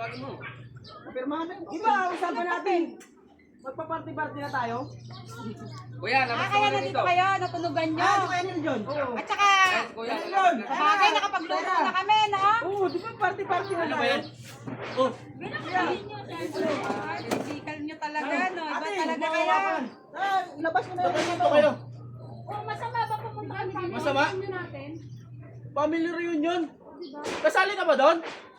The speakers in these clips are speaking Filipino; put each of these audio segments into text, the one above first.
tawagin mo. Pirmahan na. Di ba, usapan natin. Magpa-party-party na tayo. Kuya, labas ka Kaya muna nandito dito. kayo, natunugan nyo. Ah, kaya nyo dyan. At saka, Kuya, Yun. bagay nakapagluto na kami, no? Oo, di ba party-party na Ano ba tayo? yan? Oh, Ay, physical nyo talaga, no? Iba Ate, talaga mga kayo. hawakan. Ah, labas mo na yung dito kayo. Oh, masama ba pupunta kami dito? Masama? Ano natin? Family reunion. Kasali ka ba doon?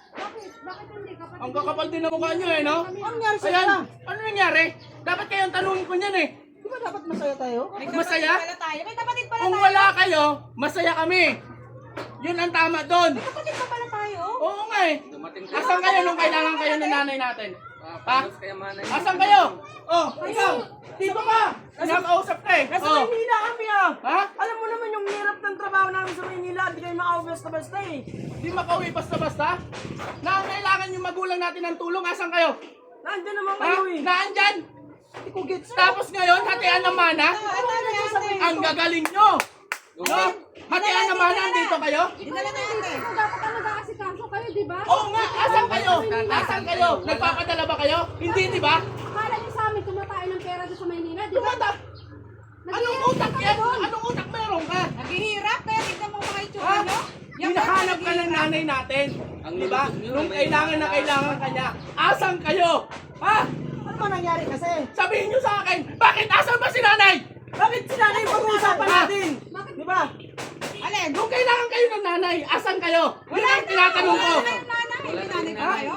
Bakit? Bakit hindi? Kapatid Ang kakapal din ng mukha nyo eh, no? Ano nangyari sa Ayan, kanila? ano nangyari? Dapat kayong tanungin ko niyan eh. Di ba dapat masaya tayo? May Masaya? kapatid pala tayo. May kapatid pala Kung tayo. wala kayo, masaya kami. Yun ang tama doon. May kapatid pa pala tayo. Oo nga eh. Asan kayo nung kailangan kayo ng nanay natin? Ha? Asan kayo? Oh, ikaw! Dito ka! Nakakausap ka eh. Nasa Oh. Maynila kami ah! Ha? Alam mo naman yung hirap ng trabaho namin sa Maynila, di kayo makauwi basta-basta eh. Di makauwi basta-basta? Nangangailangan yung magulang natin ng tulong. Asan kayo? Nandiyan naman Ha? kayo eh. Naandyan? Hindi ko gets. Tapos ngayon, hatian ng mana? Ang gagaling nyo! No? Hatian ng mana, andito kayo? Dinala na yun eh. Ikaw dapat ang nag-aasikaso kayo, di ba? Oo nga, asan kayo? Asan kayo? Nagpapadala ba kayo? Hindi, di ba? Akala niyo sa amin kumatayo ng pera doon sa Maynila, di ba? Tumata! Anong utak yan? Anong utak meron ka? Naghihirap, kaya tignan mo mga itsura Ha? nyo. Yung Hinahanap ka ng nanay natin. Di ba? Nung kailangan na kailangan ka niya. Asan kayo? Ha? Ano ba nangyari kasi? Sabihin niyo sa akin, bakit asan ba si nanay? Bakit sila na yung pag-uusapan Ha? natin? Di ba? Alin? Nung kailangan kayo ng nanay, asan kayo? Yun ang tinatanong ko. Wala na yung nanay. Hindi nanay pa kayo.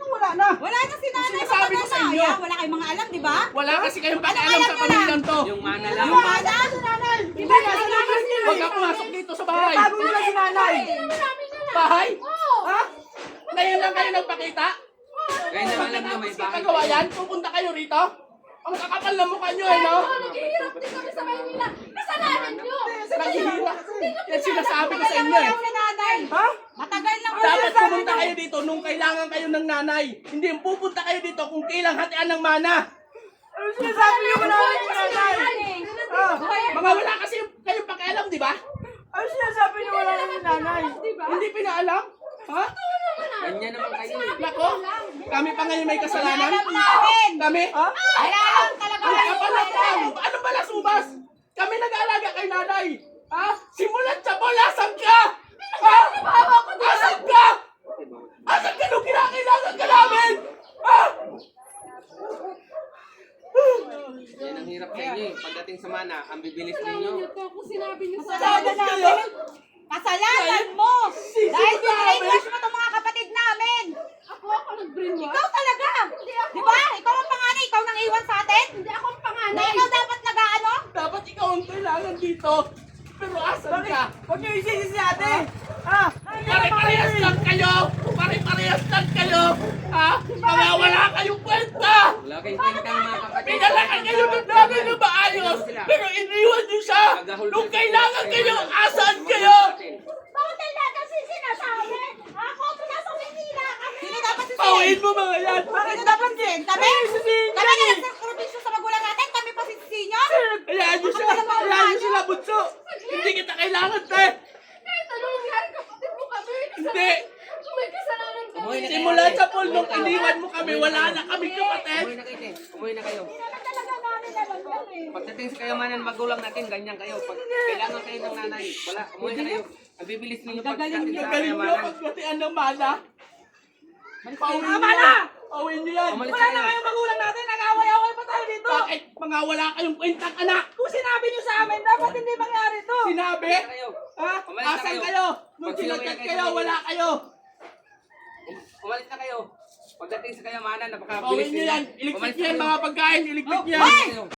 Wala na. Wala na si nanay. Sinasabi ko sa inyo. Wala kayong mga alam, di ba? Wala kasi kayong pag-alam sa pamilyang to. Yung mana lang. Yung mana? Hindi na sa naman nila Huwag ka pumasok dito sa bahay. Tago nila si nanay. Bahay? Ha? Ngayon lang kayo nagpakita? Kaya na alam nyo may Tapos bakit. ipagawa yan? Pupunta kayo rito? Ang kakapal na mukha nyo eh, no? Oo, naghihirap din kami sa Maynila. Kasalanan niyo! Naghihirap. Yan sinasabi ko sa inyo eh. Wala si nanay. Ha? Matagal lang Dapat pumunta kayo dito nung kailangan kayo ng nanay. Hindi yung pupunta kayo dito kung kailang hatian ng mana. Ano sinasabi niyo wala na si nanay? Ah, Mga wala kasi kayong pakialam, di ba? ano sinasabi niyo wala na si nanay? Hindi pinaalam? Ha? Ganyan naman kayo. Nako, kami pa ngayon may kasalanan? Alam namin. Kami? Ha? Wala lang talaga. Ang kapal na mukha mo. Ano ba nasubas? Kami nag-aalaga kay nanay. Ha? Simulat sa asan ka? Ha? Asan ka? Asan ka nung kinakailangan ka namin? Ha? Yan ang hirap sa inyo eh. Pagdating sa mana, ang bibilis Kasalanan ninyo. niyo to kung sinabi niyo sa Tapos kayo? Kasalanan mo. Dahil brainwash mo itong mga kapatid namin. ako nag-brainwash. Ikaw talaga. Di ba? Ikaw ang panganay. Ikaw nang iwan sa atin. Hindi ako ang Na panganay. ikaw dapat nag-ano? Dapat ikaw ang kailangan dito. Pero asan ka? Huwag niyo isisi si ate. Ha? Pare-parehas lang kayo! Pare-parehas lang kayo! Ha? Mga wala kayong kwenta! Wala kayong kwentang mga kapatid. Pinalakan kayo ng nanay na maayos! Pero iniwan niyo siya! Nung kailangan kayo, asan kayo? Bakit hindi kasi sinasabi? Ako, nasa Maynila kami. Sino dapat si Pauwiin mo mga yan! Bakit dapat din? Kami? Sisihin Kami na nagsakripisyo sa magulang natin. Kami pa si Sinyo? Hayaan niyo siya! Hayaan niyo sila, bunso! Hindi kita kailangan, te! Kahit ano nangyari, kapatid mo kami. Hindi! May kasalanan kami. Umuwi na kayo. Simula sa pool nung iniwan mo kami, wala na kami kapatid! Umuwi na kayo, te. Umuwi na kayo. Talaga namin naman yan eh. Pagdating sa kayo mana ng magulang natin, ganyan kayo. Pag kailangan kayo ng nanay, wala. Umuwi na kayo. Ang bibilis ninyo pagdating sa Galing kayo nyo mana. pagkatian ng mana! Pauwiin Tama niyo! na! Pauwiin niyo yan! Umalis Wala na na kayo. kayong magulang natin. Nag-away-away pa tayo dito. Bakit? Mga wala kayong kwentang anak! Kung sinabi niyo sa amin, dapat hindi mangyari to. Sinabi? Umalis na kayo. Ha? Umalis na Asan kayo. kayo? Nung Pag sinuwi sinachat na kayo kayo, sa wala Manila. kayo! Umalis na kayo. Pagdating sa kayo mana, napakabilis Pauwiin niyo yan! Iligpit niyo yan mga pagkain! Iligpit niyo yan! Umalis na kayo.